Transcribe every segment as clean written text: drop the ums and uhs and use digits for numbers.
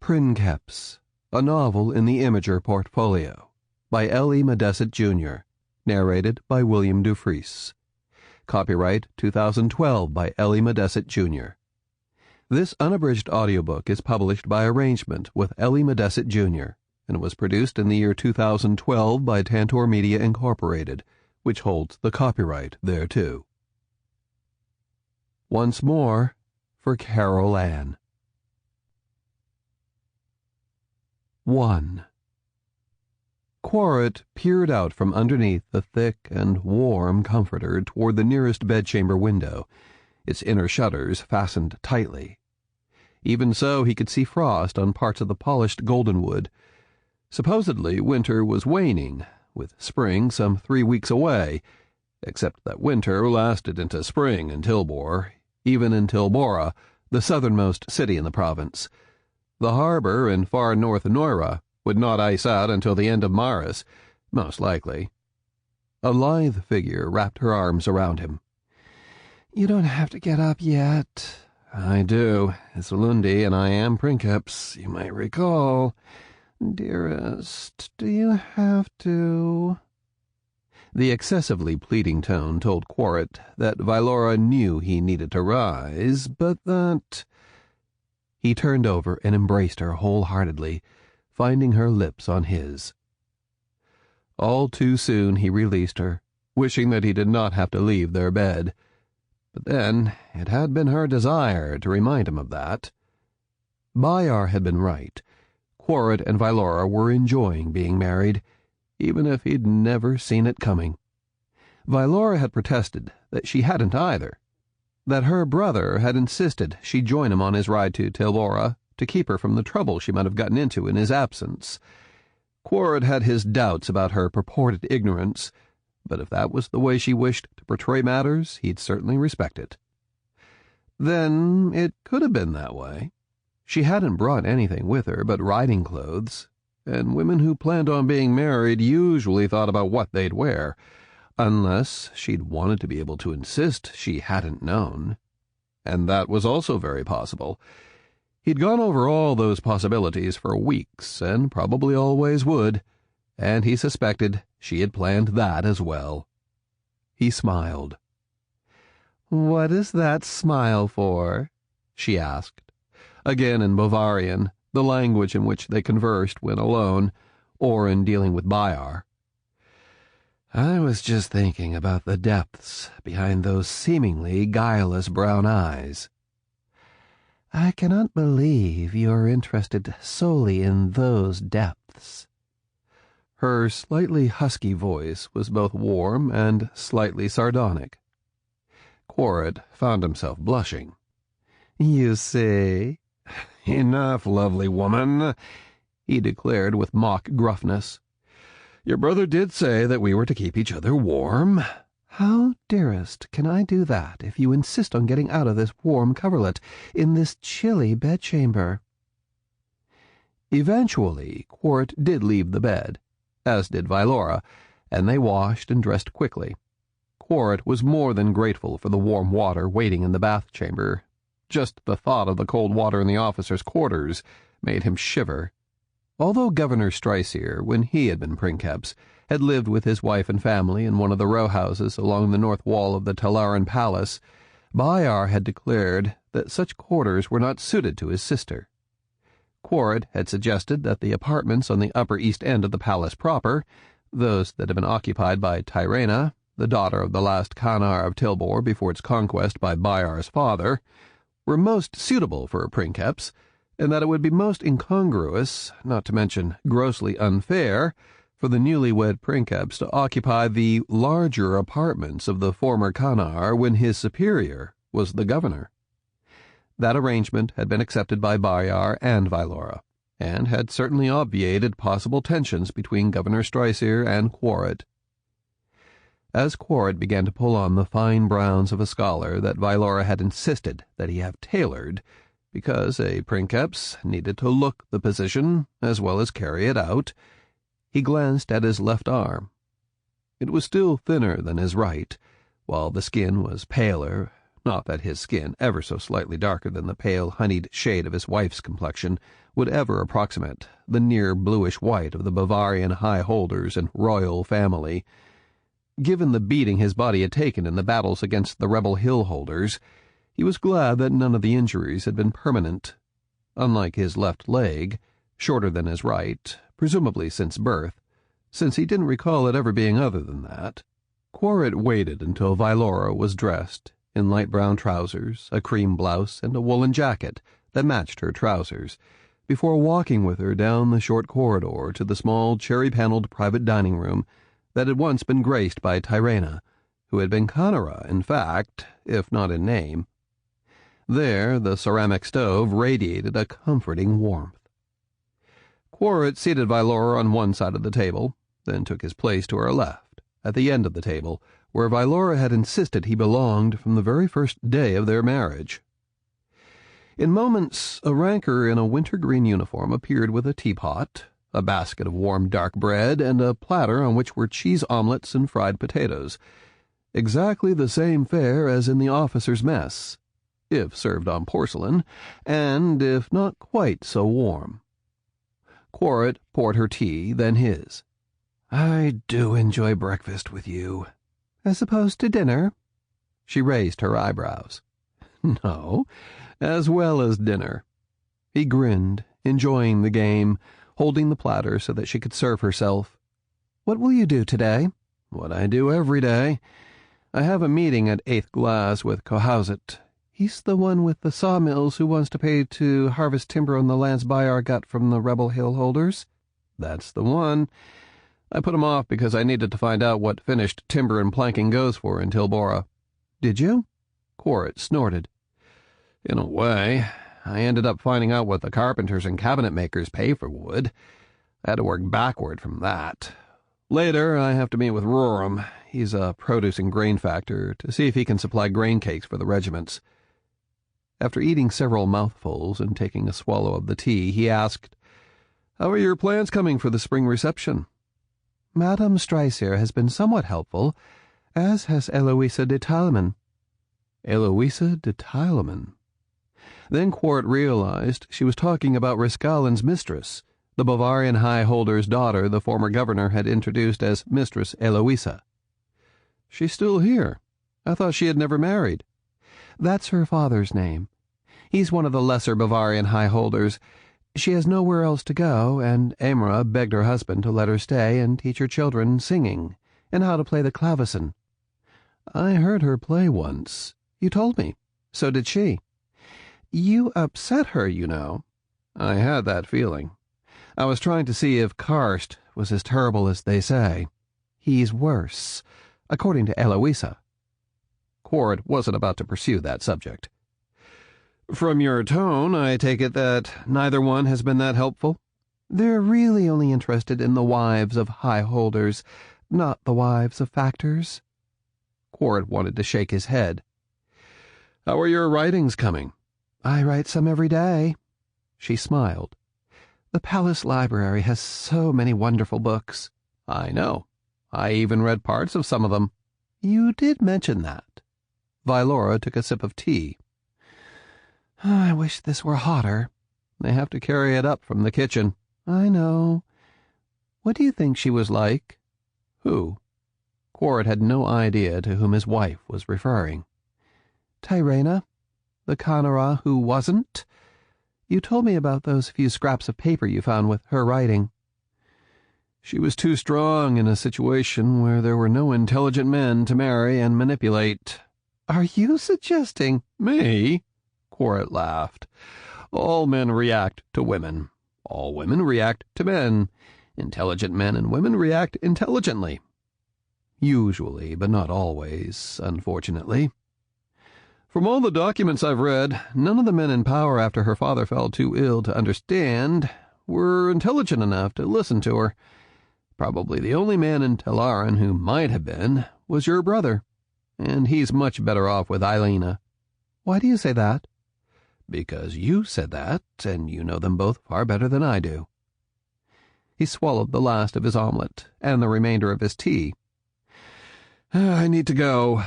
Princeps, a novel in the Imager portfolio, by L.E. Modesitt, Jr., narrated by William Dufris. Copyright 2012 by L.E. Modesitt, Jr. This unabridged audiobook is published by arrangement with L.E. Modesitt, Jr., and was produced in the year 2012 by Tantor Media Incorporated, which holds the copyright thereto. Once more, for Carol Ann. 1. Quaeryt peered out from underneath the thick and warm comforter toward the nearest bedchamber window, its inner shutters fastened tightly. Even so, he could see frost on parts of the polished goldenwood. Supposedly, winter was waning, with spring some 3 weeks away, except that winter lasted into spring in Tilbor, even in Tilbora, the southernmost city in the province. The harbor in far north Noira would not ice out until the end of Maris, most likely. A lithe figure wrapped her arms around him. "You don't have to get up yet." "I do. It's Lundi, and I am Princeps, you might recall." "Dearest, do you have to?" The excessively pleading tone told Quaeryt that Vaelora knew he needed to rise, but that... He turned over and embraced her wholeheartedly, finding her lips on his. All too soon he released her, wishing that he did not have to leave their bed. But then it had been her desire to remind him of that. Bhayar had been right. Quaeryt and Vaelora were enjoying being married, even if he'd never seen it coming. Vaelora had protested that she hadn't either, that her brother had insisted she join him on his ride to Tilbora to keep her from the trouble she might have gotten into in his absence. Quaeryt had his doubts about her purported ignorance, but if that was the way she wished to portray matters, he'd certainly respect it. Then it could have been that way. She hadn't brought anything with her but riding clothes, and women who planned on being married usually thought about what they'd wear, unless she'd wanted to be able to insist she hadn't known. And that was also very possible. He'd gone over all those possibilities for weeks, and probably always would, and he suspected she had planned that as well. He smiled. "What is that smile for?" she asked, again in Bavarian, the language in which they conversed when alone, or in dealing with Bhayar. "I was just thinking about the depths behind those seemingly guileless brown eyes." "I cannot believe you are interested solely in those depths." Her slightly husky voice was both warm and slightly sardonic. Quaeryt found himself blushing. "You see?" "Enough, lovely woman," he declared with mock gruffness. "Your brother did say that we were to keep each other warm." "How, dearest, can I do that if you insist on getting out of this warm coverlet in this chilly bedchamber?" Eventually, Quaeryt did leave the bed, as did Vaelora, and they washed and dressed quickly. Quaeryt was more than grateful for the warm water waiting in the bath chamber. Just the thought of the cold water in the officers' quarters made him shiver. Although Governor Strycere, when he had been Princeps, had lived with his wife and family in one of the row houses along the north wall of the Telaryn palace, Bhayar had declared that such quarters were not suited to his sister. Quaeryt had suggested that the apartments on the upper east end of the palace proper, those that had been occupied by Telaryn, the daughter of the last Khanar of Tilbor before its conquest by Bhayar's father, were most suitable for a Princeps, and that it would be most incongruous, not to mention grossly unfair, for the newlywed Princeps to occupy the larger apartments of the former Khanar when his superior was the governor. That arrangement had been accepted by Bhayar and Vaelora, and had certainly obviated possible tensions between Governor Strycere and Quaeryt. As Quaeryt began to pull on the fine browns of a scholar that Vaelora had insisted that he have tailored, because a Princeps needed to look the position as well as carry it out, he glanced at his left arm. It was still thinner than his right, while the skin was paler, Not that his skin, ever so slightly darker than the pale, honeyed shade of his wife's complexion, would ever approximate the near bluish-white of the Bavarian high-holders and royal family. Given the beating his body had taken in the battles against the rebel hill-holders, he was glad that none of the injuries had been permanent. Unlike his left leg, shorter than his right, presumably since birth, since he didn't recall it ever being other than that. Quaeryt waited until Vaelora was dressed in light brown trousers, a cream blouse, and a woolen jacket that matched her trousers, before walking with her down the short corridor to the small cherry-paneled private dining room that had once been graced by Tyrrhena, who had been Conora, in fact, if not in name. There, the ceramic stove radiated a comforting warmth. Quaeryt seated Vaelora on one side of the table, then took his place to her left, at the end of the table, where Vaelora had insisted he belonged from the very first day of their marriage. In moments, a ranker in a winter-green uniform appeared with a teapot, a basket of warm dark bread, and a platter on which were cheese omelets and fried potatoes, exactly the same fare as in the officers' mess, if served on porcelain, and if not quite so warm. Quaeryt poured her tea, then his. "I do enjoy breakfast with you." "As opposed to dinner?" She raised her eyebrows. "No, as well as dinner." He grinned, enjoying the game, holding the platter so that she could serve herself. "What will you do today?" "What I do every day. I have a meeting at 8th Glass with Modesitt. He's the one with the sawmills who wants to pay to harvest timber on the lands Bhayar got from the rebel hill-holders?" "That's the one. I put him off because I needed to find out what finished timber and planking goes for in Tilbor." "Did you?" Quaeryt snorted. "In a way. I ended up finding out what the carpenters and cabinet makers pay for wood. I had to work backward from that. Later, I have to meet with Roram. He's a produce and grain factor, to see if he can supply grain cakes for the regiments." After eating several mouthfuls and taking a swallow of the tea, he asked, "How are your plans coming for the spring reception?" "Madame Streisir has been somewhat helpful, as has Eloisa de Tilman." Eloisa de Tilman. Then Quaeryt realized she was talking about Riscalin's mistress, the Bavarian high-holder's daughter the former governor had introduced as Mistress Eloisa. "She's still here. I thought she had never married." "That's her father's name. He's one of the lesser Bavarian high-holders. She has nowhere else to go, and Amra begged her husband to let her stay and teach her children singing and how to play the clavecin." "I heard her play once. You told me. So did she." "You upset her, you know." "I had that feeling. I was trying to see if Karst was as terrible as they say." "He's worse, according to Eloisa." Quaeryt wasn't about to pursue that subject. "From your tone, I take it that neither one has been that helpful?" "They're really only interested in the wives of high-holders, not the wives of factors." Quaeryt wanted to shake his head. "How are your writings coming?" "I write some every day." She smiled. "The palace library has so many wonderful books." "I know. I even read parts of some of them." "You did mention that." Vaelora took a sip of tea. "I wish this were hotter." "They have to carry it up from the kitchen." "I know. What do you think she was like?" "Who?" Quaeryt had no idea to whom his wife was referring. "Tyrrhena, the Conora who wasn't. You told me about those few scraps of paper you found with her writing." "She was too strong in a situation where there were no intelligent men to marry and manipulate." "Are you suggesting—" "Me?" Quaeryt laughed. "All men react to women. All women react to men. Intelligent men and women react intelligently. Usually, but not always, unfortunately. From all the documents I've read, none of the men in power after her father fell too ill to understand were intelligent enough to listen to her. Probably the only man in Telaryn who might have been was your brother, and he's much better off with Eilena." "Why do you say that?" "Because you said that, and you know them both far better than I do." He swallowed the last of his omelet and the remainder of his tea. "I need to go."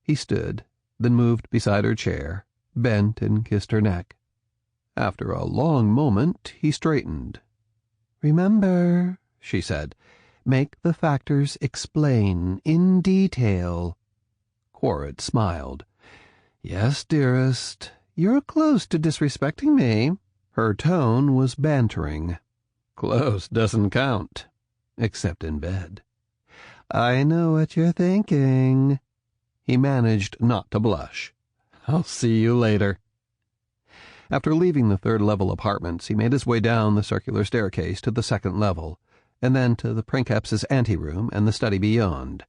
He stood, then moved beside her chair, bent and kissed her neck. After a long moment, he straightened. "Remember," she said, "make the factors explain in detail." Quaeryt smiled. "Yes, dearest. You're close to disrespecting me." Her tone was bantering. "Close doesn't count, except in bed." "I know what you're thinking." He managed not to blush. "I'll see you later." After leaving the third-level apartments, he made his way down the circular staircase to the second level, and then to the Princeps' anteroom and the study beyond.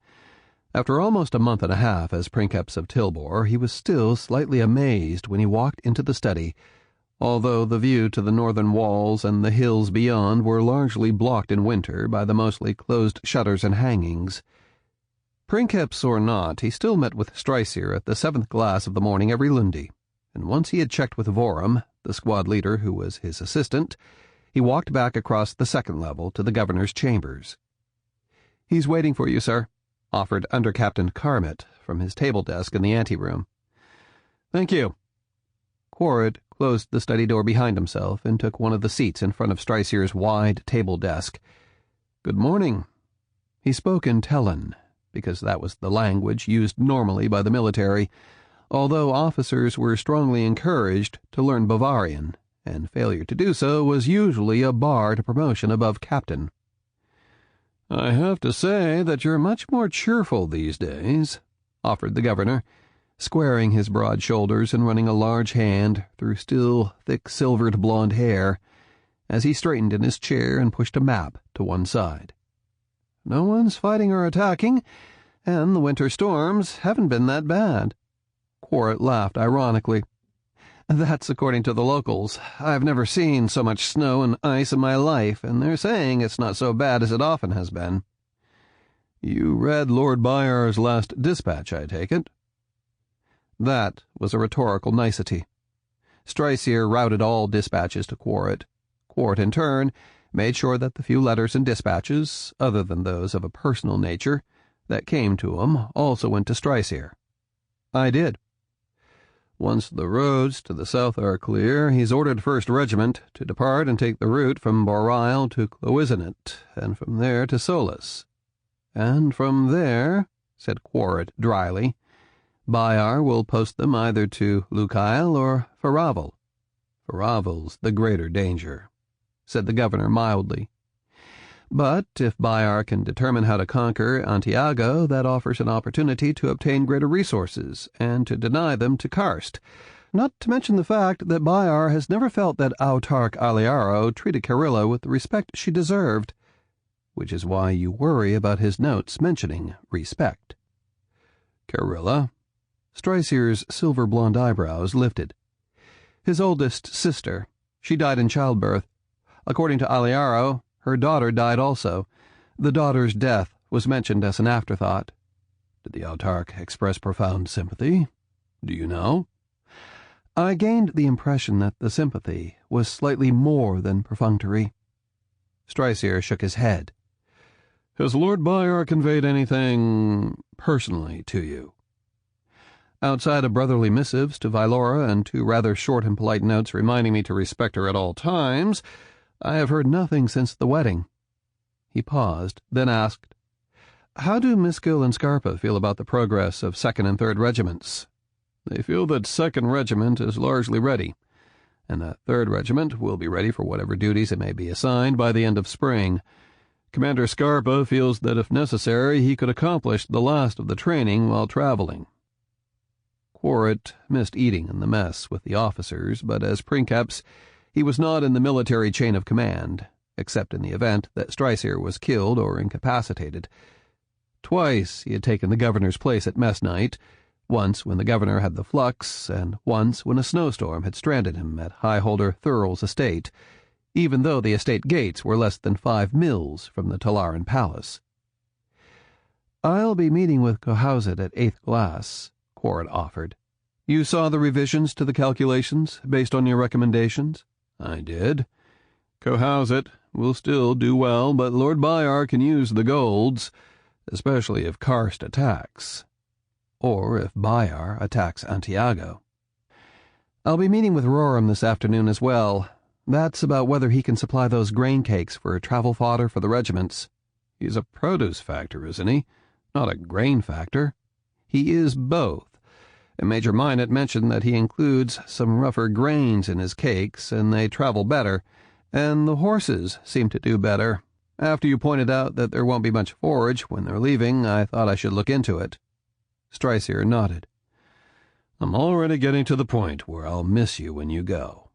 After almost a month and a half as Princeps of Tilbor, he was still slightly amazed when he walked into the study, although the view to the northern walls and the hills beyond were largely blocked in winter by the mostly closed shutters and hangings. Princeps or not, he still met with Strycir at the 7th glass of the morning every Lundi, and once he had checked with Vorum, the squad leader who was his assistant, he walked back across the second level to the governor's chambers. "He's waiting for you, sir," offered Under-Captain Carmet from his table desk in the anteroom. "Thank you." Quaeryt closed the study door behind himself and took one of the seats in front of Strycir's wide table desk. "Good morning." He spoke in Telyn, because that was the language used normally by the military, although officers were strongly encouraged to learn Bavarian, and failure to do so was usually a bar to promotion above captain. "I have to say that you're much more cheerful these days," offered the governor, squaring his broad shoulders and running a large hand through still thick silvered blonde hair, as he straightened in his chair and pushed a map to one side. "No one's fighting or attacking, and the winter storms haven't been that bad." Quaeryt laughed ironically. "That's according to the locals. I've never seen so much snow and ice in my life, and they're saying it's not so bad as it often has been." "You read Lord Bhayar's last dispatch, I take it?" That was a rhetorical nicety. Strycir routed all dispatches to Quaeryt. Quaeryt, in turn, made sure that the few letters and dispatches, other than those of a personal nature, that came to him also went to Strycir. "I did." "Once the roads to the south are clear, he's ordered 1st Regiment to depart and take the route from Boreal to Quaeryt, and from there to Solus. And from there," said Quaeryt dryly, "Bhayar will post them either to Lucail or Faravel." "Faravel's the greater danger," said the governor mildly. "But if Bhayar can determine how to conquer Antiago, that offers an opportunity to obtain greater resources and to deny them to Karst, not to mention the fact that Bhayar has never felt that autarch Aliaro treated Carilla with the respect she deserved, which is why you worry about his notes mentioning respect." "Carilla?" Strycir's silver-blonde eyebrows lifted. "His oldest sister. She died in childbirth. According to Aliaro, her daughter died also. The daughter's death was mentioned as an afterthought." "Did the autarch express profound sympathy? Do you know?" "I gained the impression that the sympathy was slightly more than perfunctory." Strycir shook his head. "Has Lord Bhayar conveyed anything personally to you?" "Outside of brotherly missives to Vaelora and 2 rather short and polite notes reminding me to respect her at all times, I have heard nothing since the wedding." He paused, then asked, "How do Miskill and Scarpa feel about the progress of 2nd and 3rd Regiments?" "They feel that 2nd Regiment is largely ready, and that 3rd Regiment will be ready for whatever duties it may be assigned by the end of spring. Commander Scarpa feels that if necessary he could accomplish the last of the training while traveling." Quaeryt missed eating in the mess with the officers, but as Princeps, he was not in the military chain of command, except in the event that Strycir was killed or incapacitated. Twice he had taken the governor's place at mess night, once when the governor had the flux, and once when a snowstorm had stranded him at Highholder Thurl's estate, even though the estate gates were less than 5 mills from the Telaryn palace. "I'll be meeting with Cohauset at 8th glass," Quaeryt offered. "You saw the revisions to the calculations based on your recommendations?" "I did. Cohauset will still do well, but Lord Bhayar can use the golds, especially if Karst attacks." or if Bhayar attacks Antiago. I'll be meeting with Rorem this afternoon as well. That's about whether he can supply those grain cakes for travel fodder for the regiments. He's a produce factor, isn't he? Not a grain factor. He is both. And Major Minot mentioned that he includes some rougher grains in his cakes, and they travel better, and the horses seem to do better. After you pointed out that there won't be much forage when they're leaving, I thought I should look into it. Strycer nodded. I'm already getting to the point where I'll miss you when you go.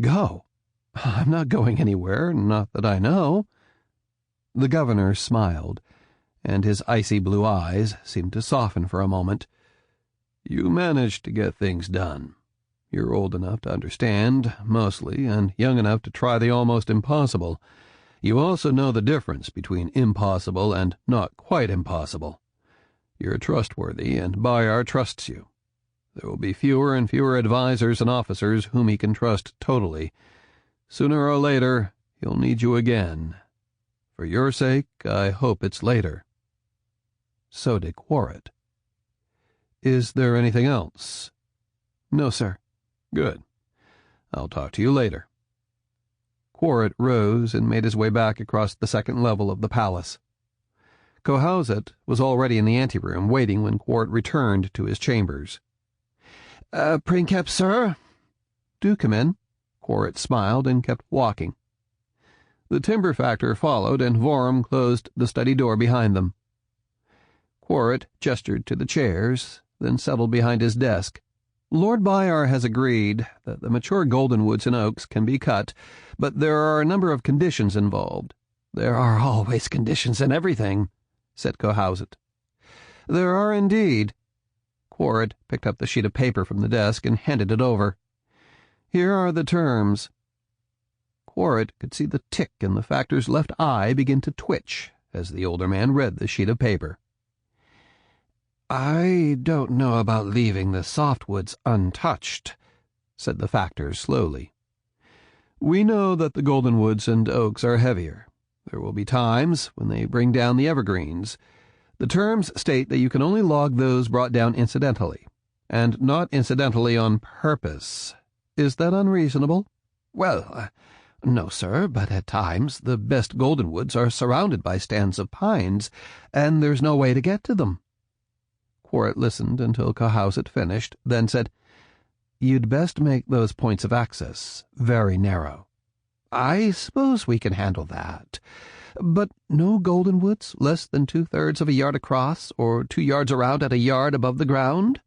Go? I'm not going anywhere, not that I know. The governor smiled, and his icy blue eyes seemed to soften for a moment. You managed to get things done. You're old enough to understand, mostly, and young enough to try the almost impossible. You also know the difference between impossible and not quite impossible. You're trustworthy, and Bhayar trusts you. There will be fewer and fewer advisors and officers whom he can trust totally. Sooner or later, he'll need you again. For your sake, I hope it's later. So did Quaeryt. Is there anything else? No, sir. Good. I'll talk to you later. Quaeryt rose and made his way back across the second level of the palace. Cohauset was already in the anteroom, waiting when Quaeryt returned to his chambers. Princeps, sir? Do come in. Quaeryt smiled and kept walking. The timber factor followed, and Vorum closed the study door behind them. Quaeryt gestured to the chairs, then settled behind his desk. Lord Bhayar has agreed that the mature goldenwoods and oaks can be cut, but there are a number of conditions involved. There are always conditions in everything, said Cohauset. There are indeed. Quaeryt picked up the sheet of paper from the desk and handed it over. Here are the terms. Quaeryt could see the tick in the factor's left eye begin to twitch as the older man read the sheet of paper. I don't know about leaving the softwoods untouched, said the factor slowly. We know that the goldenwoods and oaks are heavier. There will be times when they bring down the evergreens. The terms state that you can only log those brought down incidentally, and not incidentally on purpose. Is that unreasonable? Well, no, sir, but at times the best goldenwoods are surrounded by stands of pines, and there's no way to get to them. Quaeryt listened until Cohauset finished, then said, You'd best make those points of access very narrow. I suppose we can handle that. But no goldenwoods less than 2/3 of a yard across, or 2 yards around at a yard above the ground?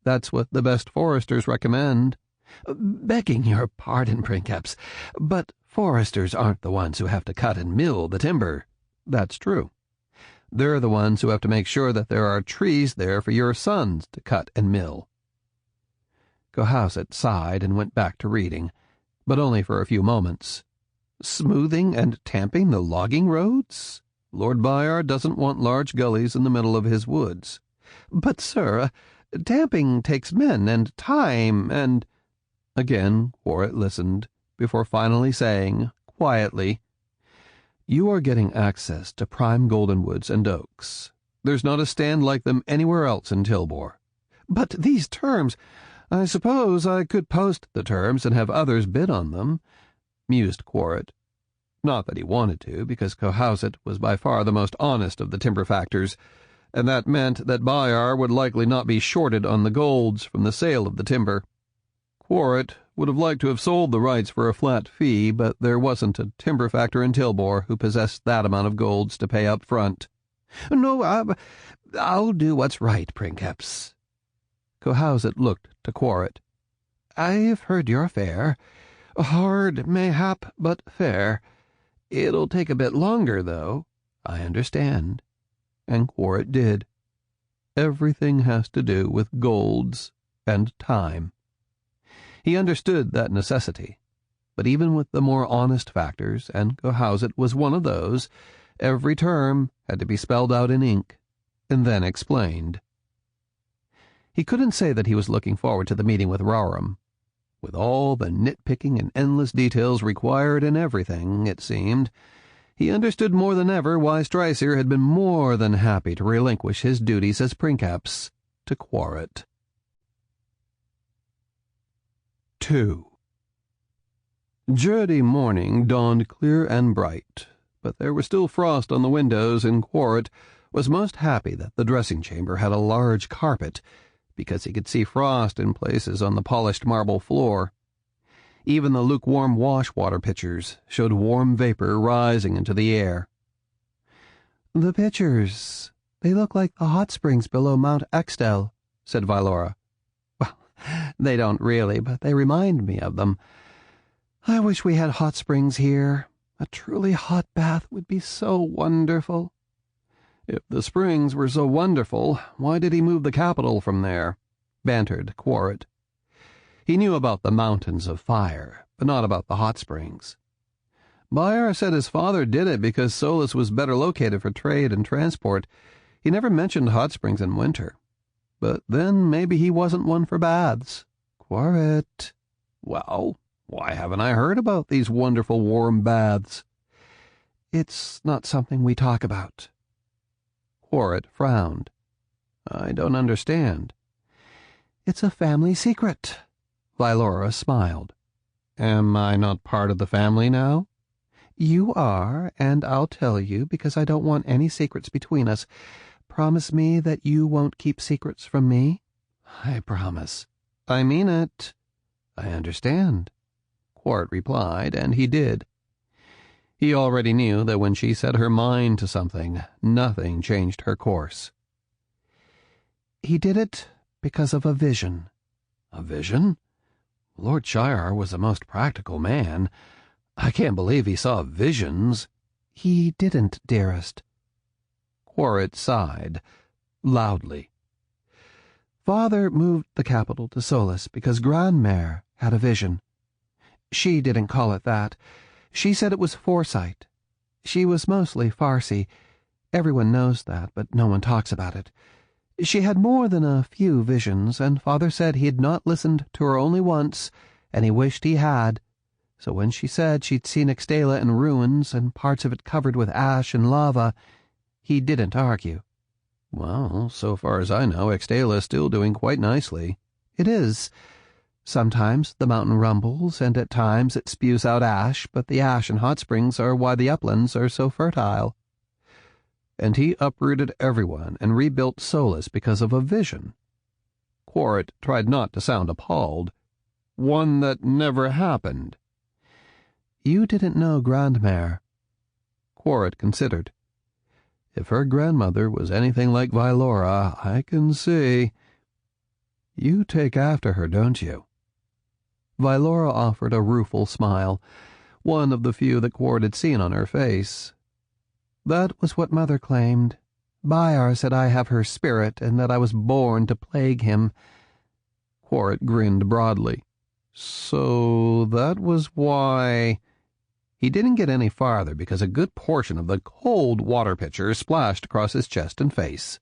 That's what the best foresters recommend. Begging your pardon, Princeps, but foresters aren't the ones who have to cut and mill the timber. That's true. They're the ones who have to make sure that there are trees there for your sons to cut and mill. Cohauset sighed and went back to reading, but only for a few moments. Smoothing and tamping the logging roads? Lord Bhayar doesn't want large gullies in the middle of his woods. But, sir, tamping takes men and time and— Again Quaeryt listened, before finally saying, quietly, You are getting access to prime goldenwoods and oaks. There's not a stand like them anywhere else in Tilbor. But these terms— I suppose I could post the terms and have others bid on them, mused Quaeryt. Not that he wanted to, because Cohauset was by far the most honest of the timber factors, and that meant that Bhayar would likely not be shorted on the golds from the sale of the timber. Quaeryt would have liked to have sold the rights for a flat fee, but there wasn't a timber factor in Tilbor who possessed that amount of golds to pay up front. No, I'll do what's right, Princeps. Cohauset looked to Quaeryt. I've heard your fare. Hard, mayhap, but fair. It'll take a bit longer, though. I understand. And Quaeryt did. Everything has to do with golds and time. He understood that necessity, but even with the more honest factors, and Cohauset was one of those, every term had to be spelled out in ink, and then explained. He couldn't say that he was looking forward to the meeting with Rorem. With all the nitpicking and endless details required in everything, it seemed, he understood more than ever why Strycer had been more than happy to relinquish his duties as Princeps. to Quaeryt. 2. Jury morning dawned clear and bright, but there was still frost on the windows, and Quaeryt was most happy that the dressing-chamber had a large carpet, because he could see frost in places on the polished marble floor. Even the lukewarm wash-water pitchers showed warm vapor rising into the air. "The pitchers, they look like the hot springs below Mount Extela," said Vaelora. "Well, they don't really, but they remind me of them. I wish we had hot springs here. A truly hot bath would be so wonderful." "If the springs were so wonderful, why did he move the capital from there?" bantered Quaeryt. He knew about the mountains of fire, but not about the hot springs. Bhayar said his father did it because Solis was better located for trade and transport. He never mentioned hot springs in winter. But then maybe he wasn't one for baths. "Quaeryt." "Well, why haven't I heard about these wonderful warm baths?" "It's not something we talk about." Quaeryt frowned. "I don't understand." "It's a family secret." Vaelora smiled. "Am I not part of the family now?" "You are, and I'll tell you because I don't want any secrets between us. Promise me that you won't keep secrets from me." "I promise." "I mean it." "I understand," Quaeryt replied, and he did. He already knew that when she set her mind to something, nothing changed her course. "He did it because of a vision." "A vision? Lord Bhayar was a most practical man. I can't believe he saw visions." "He didn't, dearest." Quaeryt sighed, loudly. "Father moved the capital to Solis because Grandmère had a vision. She didn't call it that. She said it was foresight. She was mostly Farsi. Everyone knows that, but no one talks about it. She had more than a few visions, and Father said he had not listened to her only once, and he wished he had. So when she said she'd seen Extela in ruins and parts of it covered with ash and lava, he didn't argue." "Well, so far as I know, Extela is still doing quite nicely." "It is. Sometimes the mountain rumbles, and at times it spews out ash, but the ash and hot springs are why the uplands are so fertile." "And he uprooted everyone and rebuilt Solis because of a vision." Quaeryt tried not to sound appalled. "One that never happened." "You didn't know Grandmère." Quaeryt considered. "If her grandmother was anything like Vaelora, I can see." "You take after her, don't you?" Vaelora offered a rueful smile, one of the few that Quaeryt had seen on her face. "That was what Mother claimed. Bhayar said I have her spirit and that I was born to plague him." Quaeryt grinned broadly. "So that was why—" He didn't get any farther because a good portion of the cold water pitcher splashed across his chest and face.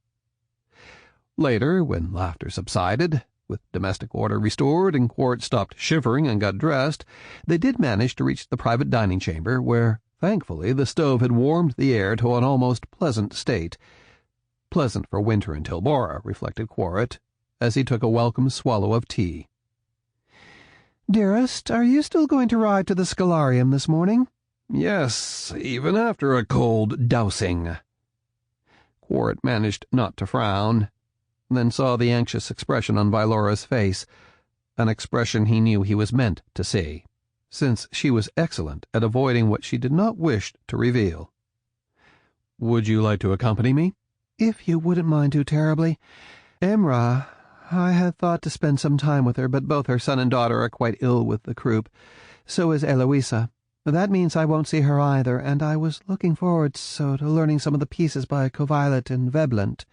Later, when laughter subsided, with domestic order restored and Quaeryt stopped shivering and got dressed, they did manage to reach the private dining chamber, where, thankfully, the stove had warmed the air to an almost pleasant state. Pleasant for winter in Tilbor, reflected Quaeryt, as he took a welcome swallow of tea. "Dearest, are you still going to ride to the Scholarium this morning?" "Yes, even after a cold dousing." Quaeryt managed not to frown, then saw the anxious expression on Vaelora's face, an expression he knew he was meant to see, since she was excellent at avoiding what she did not wish to reveal. "Would you like to accompany me?" "If you wouldn't mind too terribly. Emra, I had thought to spend some time with her, but both her son and daughter are quite ill with the croup. So is Eloisa. That means I won't see her either, and I was looking forward so to learning some of the pieces by Quaeryt and Vaelora."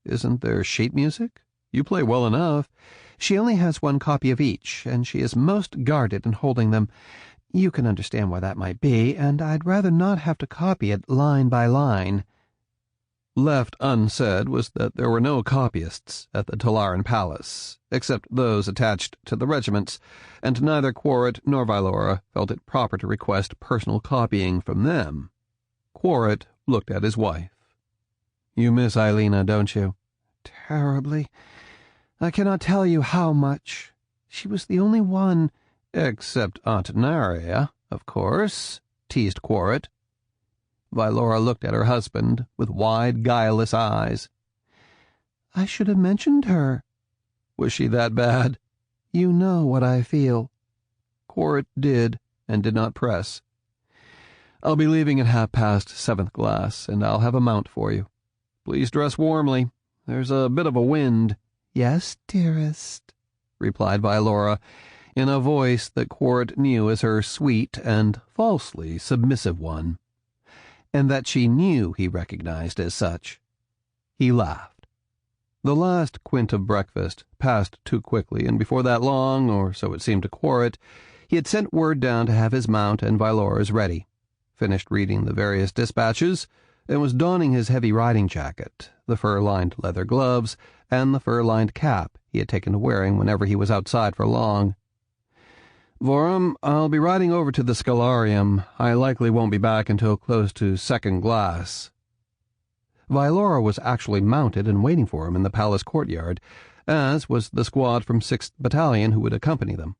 "Isn't there sheet music? You play well enough." "She only has one copy of each, and she is most guarded in holding them. You can understand why that might be, and I'd rather not have to copy it line by line." Left unsaid was that there were no copyists at the Telaryn palace, except those attached to the regiments, and neither Quaeryt nor Vaelora felt it proper to request personal copying from them. Quaeryt looked at his wife. "You miss Eilina, don't you?" "Terribly. I cannot tell you how much. She was the only one—" "Except Aunt Naria, of course," teased Quaeryt. Vaelora looked at her husband with wide, guileless eyes. "I should have mentioned her." "Was she that bad?" "You know what I feel." Quaeryt did, and did not press. "I'll be leaving at 7:30, glass, and I'll have a mount for you. Please dress warmly. There's a bit of a wind." "Yes, dearest," replied Vaelora, in a voice that Quaeryt knew as her sweet and falsely submissive one, and that she knew he recognized as such. He laughed. The last quint of breakfast passed too quickly, and before that long, or so it seemed to Quaeryt, he had sent word down to have his mount and Vaelora's ready, finished reading the various dispatches, and was donning his heavy riding jacket, the fur-lined leather gloves, and the fur-lined cap he had taken to wearing whenever he was outside for long. "Vorum, I'll be riding over to the Scholarium. I likely won't be back until close to second glass." Vaelora was actually mounted and waiting for him in the palace courtyard, as was the squad from 6th Battalion who would accompany them.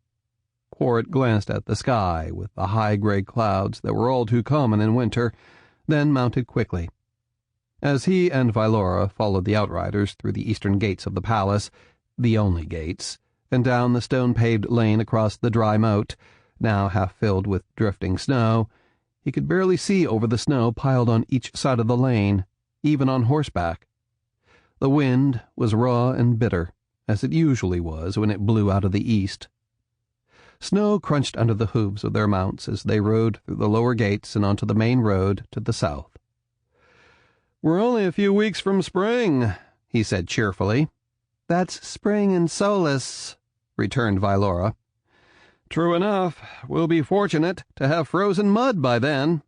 Quaeryt glanced at the sky with the high gray clouds that were all too common in winter, then mounted quickly. As he and Vaelora followed the outriders through the eastern gates of the palace, the only gates, and down the stone-paved lane across the dry moat, now half filled with drifting snow, he could barely see over the snow piled on each side of the lane, even on horseback. The wind was raw and bitter, as it usually was when it blew out of the east. Snow crunched under the hooves of their mounts as they rode through the lower gates and onto the main road to the south. "We're only a few weeks from spring," he said cheerfully. "That's spring in Solus," returned Vaelora. "True enough. We'll be fortunate to have frozen mud by then."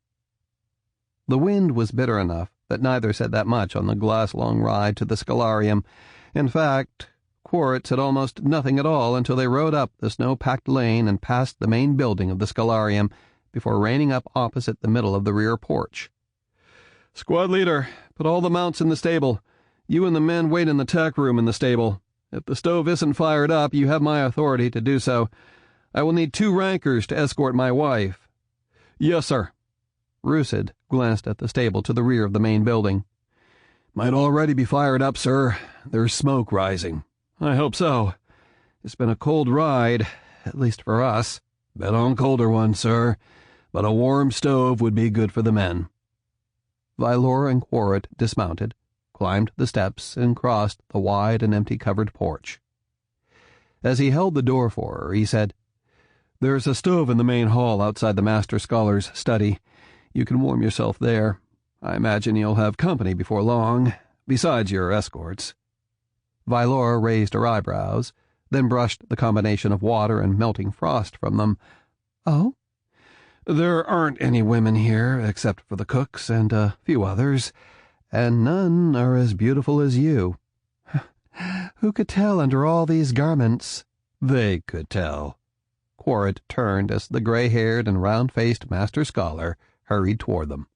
The wind was bitter enough that neither said that much on the glass-long ride to the Scholarium. In fact, Quaeryt said almost nothing at all until they rode up the snow-packed lane and past the main building of the Scholarium before reining up opposite the middle of the rear porch. "Squad leader, put all the mounts in the stable. You and the men wait in the tack room in the stable. If the stove isn't fired up, you have my authority to do so. I will need 2 rankers to escort my wife." "Yes, sir." Rusid glanced at the stable to the rear of the main building. "Might already be fired up, sir. There's smoke rising." "I hope so. It's been a cold ride, at least for us." "Bet on colder ones, sir. But a warm stove would be good for the men." Vaelora and Quaeryt dismounted, climbed the steps, and crossed the wide and empty covered porch. As he held the door for her, he said, "There's a stove in the main hall outside the Master Scholar's study. You can warm yourself there. I imagine you'll have company before long, besides your escorts." Vaelora raised her eyebrows, then brushed the combination of water and melting frost from them. "Oh?" "There aren't any women here, except for the cooks and a few others, and none are as beautiful as you." "Who could tell under all these garments?" "They could tell." Quaeryt turned as the gray-haired and round-faced Master Scholar hurried toward them.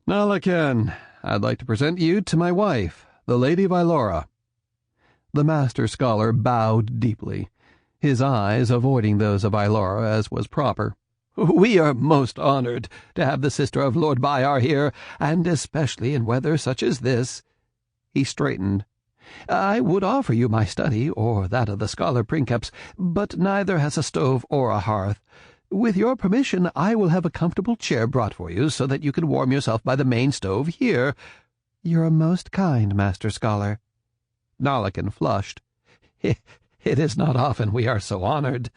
"Nalaken, I'd like to present you to my wife, the Lady Vaelora." The Master Scholar bowed deeply, his eyes avoiding those of Vaelora as was proper. "We are most honored to have the sister of Lord Bhayar here, and especially in weather such as this." He straightened. "I would offer you my study, or that of the scholar Princeps, but neither has a stove or a hearth. With your permission, I will have a comfortable chair brought for you so that you can warm yourself by the main stove here." "You're most kind, Master Scholar." Nalaken flushed. It is not often we are so honored."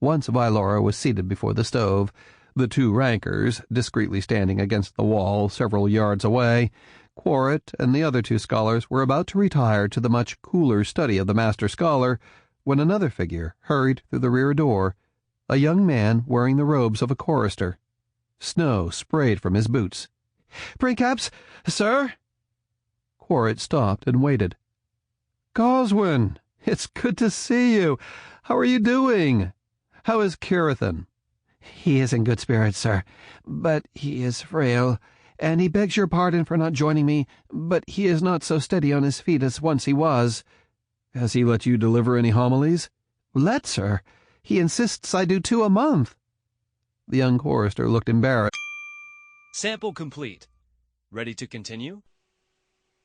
Once Vaelora was seated before the stove, the 2 rankers discreetly standing against the wall several yards away. Quaeryt and the other 2 scholars were about to retire to the much cooler study of the Master Scholar when another figure hurried through the rear door, a young man wearing the robes of a chorister. Snow sprayed from his boots. "Princeps, sir?" Quaeryt stopped and waited. "Goswin, it's good to see you. How are you doing? How is Quaerythan?" "He is in good spirits, sir, but he is frail, and he begs your pardon for not joining me, but he is not so steady on his feet as once he was." Has he let you deliver any homilies? Let, sir. He insists I do 2 a month. The young chorister looked embarrassed. Sample complete. Ready to continue?